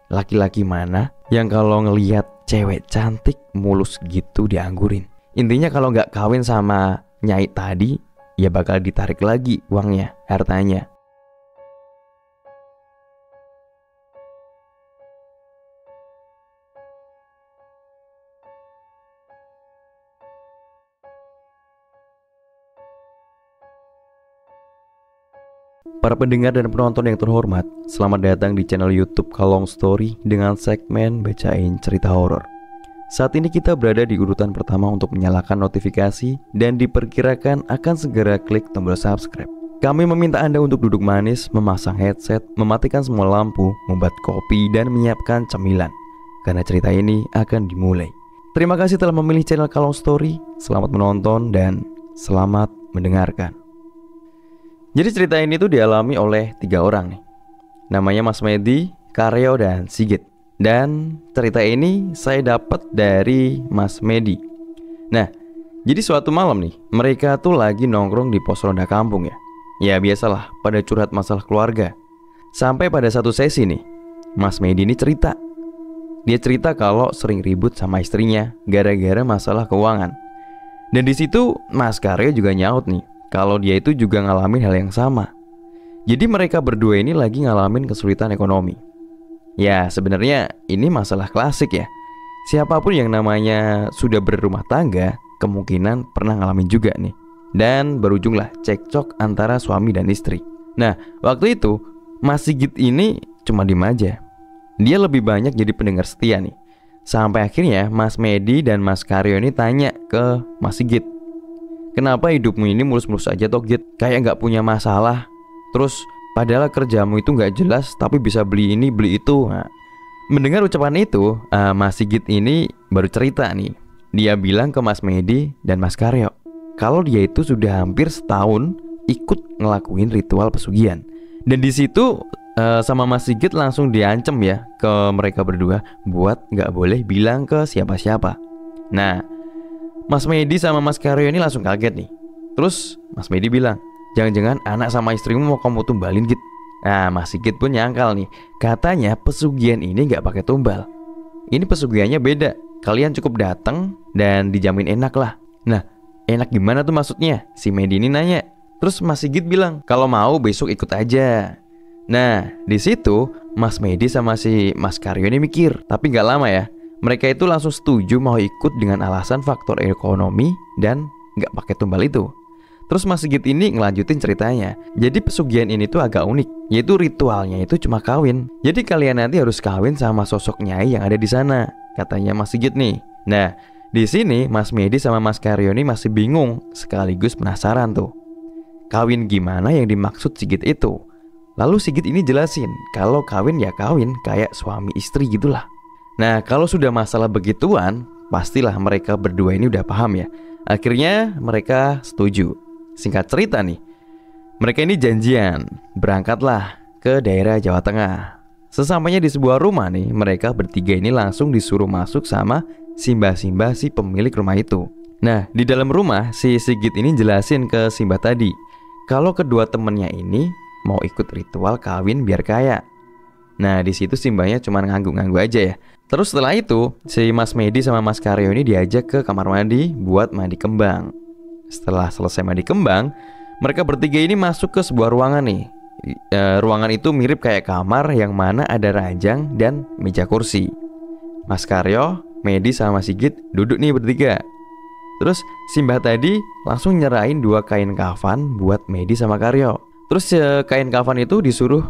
Laki-laki mana yang kalau ngelihat cewek cantik mulus gitu dianggurin? Intinya kalau nggak kawin sama Nyai tadi, ya bakal ditarik lagi uangnya, hartanya. Para pendengar dan penonton yang terhormat, selamat datang di channel YouTube Kalong Story dengan segmen Bacain Cerita Horor. Saat ini kita berada di urutan pertama untuk menyalakan notifikasi dan diperkirakan akan segera klik tombol subscribe. Kami meminta Anda untuk duduk manis, memasang headset, mematikan semua lampu, membuat kopi, dan menyiapkan cemilan, karena cerita ini akan dimulai. Terima kasih telah memilih channel Kalong Story. Selamat menonton dan selamat mendengarkan. Jadi cerita ini tuh dialami oleh 3 orang nih. Namanya Mas Medi, Karyo, dan Sigit. Dan cerita ini saya dapat dari Mas Medi. Nah, jadi suatu malam nih, mereka tuh lagi nongkrong di pos ronda kampung ya. Ya biasalah, pada curhat masalah keluarga. Sampai pada satu sesi nih, Mas Medi ini cerita. Dia cerita kalau sering ribut sama istrinya gara-gara masalah keuangan. Dan di situ Mas Karyo juga nyaut nih, kalau dia itu juga ngalamin hal yang sama. Jadi mereka berdua ini lagi ngalamin kesulitan ekonomi. Ya sebenarnya ini masalah klasik ya. Siapapun yang namanya sudah berumah tangga kemungkinan pernah ngalamin juga nih. Dan berujunglah cekcok antara suami dan istri. Nah waktu itu Mas Sigit ini cuma diem aja. Dia lebih banyak jadi pendengar setia nih. Sampai akhirnya Mas Medi dan Mas Karyo ini tanya ke Mas Sigit, "Kenapa hidupmu ini mulus-mulus aja toh Git? Kayak gak punya masalah. Terus padahal kerjamu itu gak jelas tapi bisa beli ini beli itu." Nah, mendengar ucapan itu, Mas Sigit ini baru cerita nih. Dia bilang ke Mas Medi dan Mas Karyo kalau dia itu sudah hampir setahun ikut ngelakuin ritual pesugihan. Dan di situ sama Mas Sigit langsung diancem ya ke mereka berdua buat gak boleh bilang ke siapa-siapa. Nah, Mas Medi sama Mas Karyo ini langsung kaget nih. Terus Mas Medi bilang, "Jangan-jangan anak sama istrimu mau kamu tumbalin Git." Nah Mas Sigit pun nyangkal nih. Katanya pesugihan ini gak pakai tumbal. Ini pesugihannya beda. Kalian cukup datang dan dijamin enak lah. Nah enak gimana tuh maksudnya? Si Medi ini nanya. Terus Mas Sigit bilang, "Kalau mau besok ikut aja." Nah di situ Mas Medi sama si Mas Karyo ini mikir. Tapi gak lama ya, mereka itu langsung setuju mau ikut dengan alasan faktor ekonomi dan gak pakai tumbal itu. Terus Mas Sigit ini ngelanjutin ceritanya. Jadi pesugihan ini tuh agak unik, yaitu ritualnya itu cuma kawin. Jadi kalian nanti harus kawin sama sosok nyai yang ada di sana, katanya Mas Sigit nih. Nah di sini Mas Medi sama Mas Karyo ini masih bingung sekaligus penasaran tuh. Kawin gimana yang dimaksud Sigit itu? Lalu Sigit ini jelasin kalau kawin ya kawin kayak suami istri gitulah. Nah kalau sudah masalah begituan, pastilah mereka berdua ini udah paham ya. Akhirnya mereka setuju. Singkat cerita nih, mereka ini janjian berangkatlah ke daerah Jawa Tengah. Sesampainya di sebuah rumah nih, mereka bertiga ini langsung disuruh masuk sama simbah-simbah si pemilik rumah itu. Nah di dalam rumah si Sigit ini jelasin ke simbah tadi kalau kedua temennya ini mau ikut ritual kawin biar kaya. Nah di situ simbahnya cuma ngangguk-ngangguk aja ya. Terus setelah itu si Mas Medi sama Mas Karyo ini diajak ke kamar mandi buat mandi kembang. Setelah selesai mandi kembang, mereka bertiga ini masuk ke sebuah ruangan nih. Ruangan itu mirip kayak kamar yang mana ada ranjang dan meja kursi. Mas Karyo, Medi sama Sigit duduk nih bertiga. Terus simbah tadi langsung nyerahin 2 kain kafan buat Medi sama Karyo. Terus kain kafan itu disuruh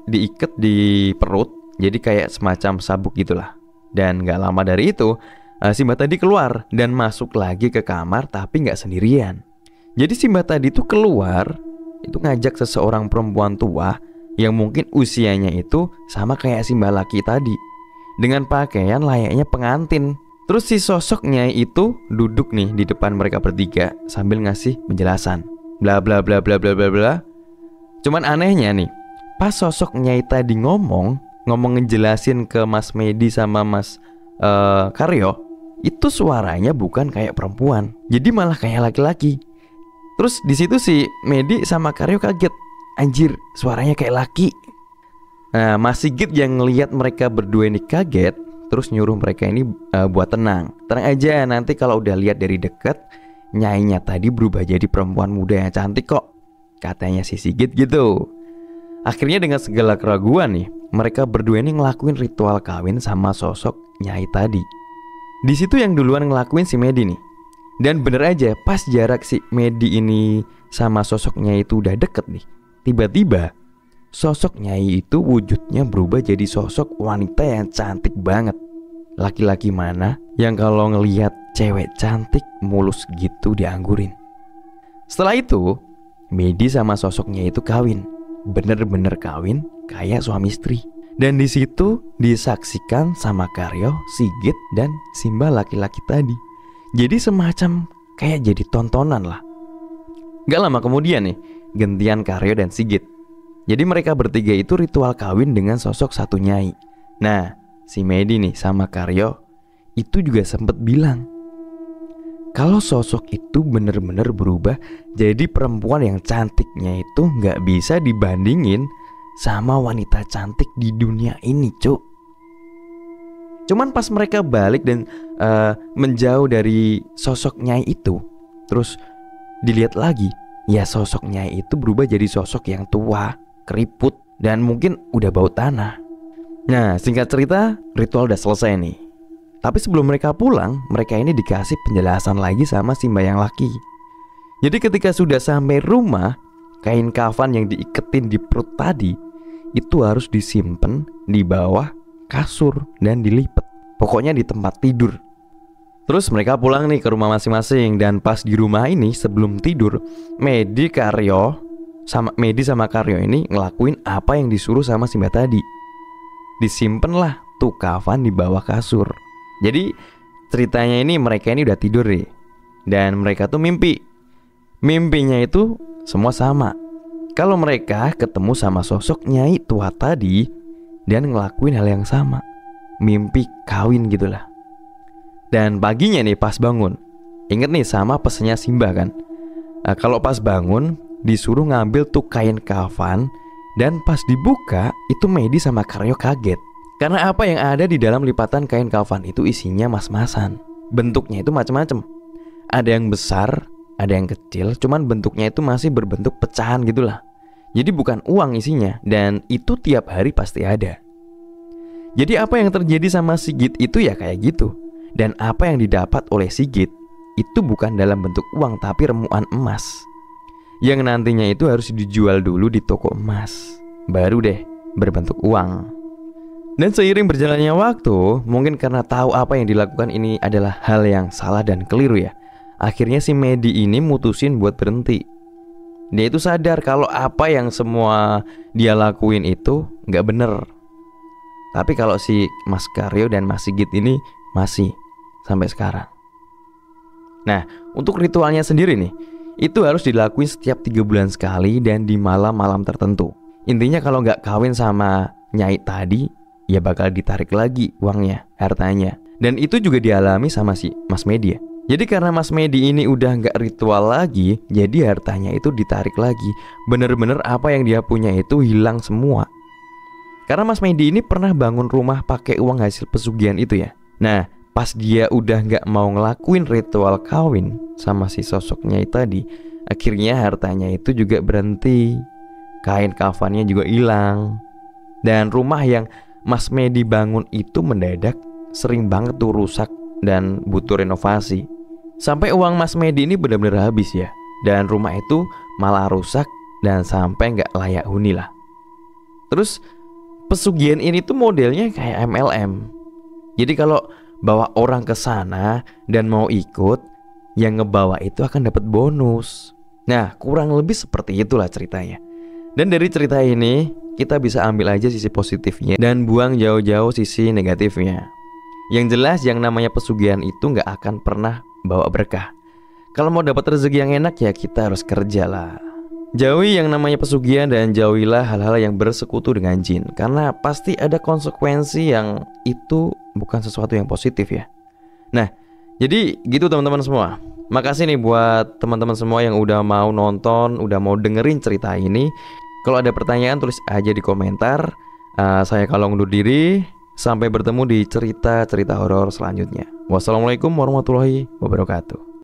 diikat di perut, jadi kayak semacam sabuk gitulah. Dan gak lama dari itu simbah tadi keluar dan masuk lagi ke kamar tapi gak sendirian. Jadi simbah tadi tuh keluar, itu ngajak seseorang perempuan tua yang mungkin usianya itu sama kayak simbah laki tadi, dengan pakaian layaknya pengantin. Terus si sosoknya itu duduk nih di depan mereka bertiga sambil ngasih penjelasan. Bla bla bla bla bla bla bla. Cuman anehnya nih, pas sosok Nyai tadi ngomong ngejelasin ke Mas Medi sama Mas Karyo, itu suaranya bukan kayak perempuan, jadi malah kayak laki-laki. Terus di situ si Medi sama Karyo kaget, anjir suaranya kayak laki. Nah, Mas Sigit yang ngelihat mereka berdua ini kaget, terus nyuruh mereka ini buat tenang. Tenang aja, nanti kalau udah lihat dari dekat, Nyainya tadi berubah jadi perempuan muda yang cantik kok, katanya si Sigit gitu. Akhirnya dengan segala keraguan nih, mereka berdua ini ngelakuin ritual kawin sama sosok Nyai tadi. Di situ yang duluan ngelakuin si Medi nih. Dan bener aja, pas jarak si Medi ini sama sosoknya itu udah deket nih, tiba-tiba sosok Nyai itu wujudnya berubah jadi sosok wanita yang cantik banget. Laki-laki mana yang kalau ngelihat cewek cantik mulus gitu dianggurin. Setelah itu, Medi sama sosoknya itu kawin. Bener-bener kawin kayak suami istri. Dan di situ disaksikan sama Karyo, Sigit, dan Simba laki-laki tadi. Jadi semacam kayak jadi tontonan lah. Gak lama kemudian nih, gantian Karyo dan Sigit. Jadi mereka bertiga itu ritual kawin dengan sosok satu Nyai. Nah, si Medi nih sama Karyo itu juga sempet bilang kalau sosok itu bener-bener berubah jadi perempuan yang cantiknya itu gak bisa dibandingin sama wanita cantik di dunia ini, cuk. Cuman pas mereka balik dan menjauh dari sosok Nyai itu, terus dilihat lagi, ya sosok Nyai itu berubah jadi sosok yang tua, keriput, dan mungkin udah bau tanah. Nah, singkat cerita, ritual udah selesai nih. Tapi sebelum mereka pulang, mereka ini dikasih penjelasan lagi sama Simba yang laki. Jadi ketika sudah sampai rumah, kain kafan yang diiketin di perut tadi itu harus disimpan di bawah kasur dan dilipat. Pokoknya di tempat tidur. Terus mereka pulang nih ke rumah masing-masing. Dan pas di rumah ini sebelum tidur, Medi sama Karyo ini ngelakuin apa yang disuruh sama Simba tadi. Disimpenlah tuh kafan di bawah kasur. Jadi ceritanya ini mereka ini udah tidur nih. Dan mereka tuh mimpi. Mimpinya itu semua sama. Kalau mereka ketemu sama sosok Nyai tua tadi dan ngelakuin hal yang sama, mimpi kawin gitulah. Dan paginya nih pas bangun, inget nih sama pesennya Simba kan. Kalau pas bangun disuruh ngambil tuh kain kafan. Dan pas dibuka itu Medi sama Karyo kaget. Karena apa yang ada di dalam lipatan kain kafan itu isinya mas-masan. Bentuknya itu macam-macam. Ada yang besar, ada yang kecil, cuman bentuknya itu masih berbentuk pecahan gitulah. Jadi bukan uang isinya, dan itu tiap hari pasti ada. Jadi apa yang terjadi sama Sigit itu ya kayak gitu. Dan apa yang didapat oleh Sigit itu bukan dalam bentuk uang tapi remuan emas, yang nantinya itu harus dijual dulu di toko emas, baru deh berbentuk uang. Dan seiring berjalannya waktu, mungkin karena tahu apa yang dilakukan ini adalah hal yang salah dan keliru ya, akhirnya si Medi ini mutusin buat berhenti. Dia itu sadar kalau apa yang semua dia lakuin itu gak bener. Tapi kalau si Mas Karyo dan Mas Sigit ini masih sampai sekarang. Nah, untuk ritualnya sendiri nih, itu harus dilakuin setiap 3 bulan sekali dan di malam-malam tertentu. Intinya kalau gak kawin sama Nyai tadi, ya bakal ditarik lagi uangnya, hartanya. Dan itu juga dialami sama si Mas Medi ya. Jadi karena Mas Medi ini udah gak ritual lagi, jadi hartanya itu ditarik lagi. Bener-bener apa yang dia punya itu hilang semua. Karena Mas Medi ini pernah bangun rumah pakai uang hasil pesugihan itu ya. Nah, pas dia udah gak mau ngelakuin ritual kawin sama si sosoknya tadi, akhirnya hartanya itu juga berhenti. Kain kafannya juga hilang. Dan rumah yang Mas Medi bangun itu mendadak sering banget tuh rusak dan butuh renovasi. Sampai uang Mas Medi ini benar-benar habis ya. Dan rumah itu malah rusak dan sampai gak layak huni lah. Terus pesugihan ini tuh modelnya kayak MLM. Jadi kalau bawa orang ke sana dan mau ikut, yang ngebawa itu akan dapat bonus. Nah, kurang lebih seperti itulah ceritanya. Dan dari cerita ini kita bisa ambil aja sisi positifnya dan buang jauh-jauh sisi negatifnya. Yang jelas yang namanya pesugihan itu gak akan pernah bawa berkah. Kalau mau dapat rezeki yang enak ya kita harus kerja lah. Jauhi yang namanya pesugihan dan jauhilah hal-hal yang bersekutu dengan jin. Karena pasti ada konsekuensi yang itu bukan sesuatu yang positif ya. Nah, jadi gitu teman-teman semua. Makasih nih buat teman-teman semua yang udah mau nonton, udah mau dengerin cerita ini. Kalau ada pertanyaan tulis aja di komentar. Saya Kalong undur diri. Sampai bertemu di cerita-cerita horor selanjutnya. Wassalamualaikum warahmatullahi wabarakatuh.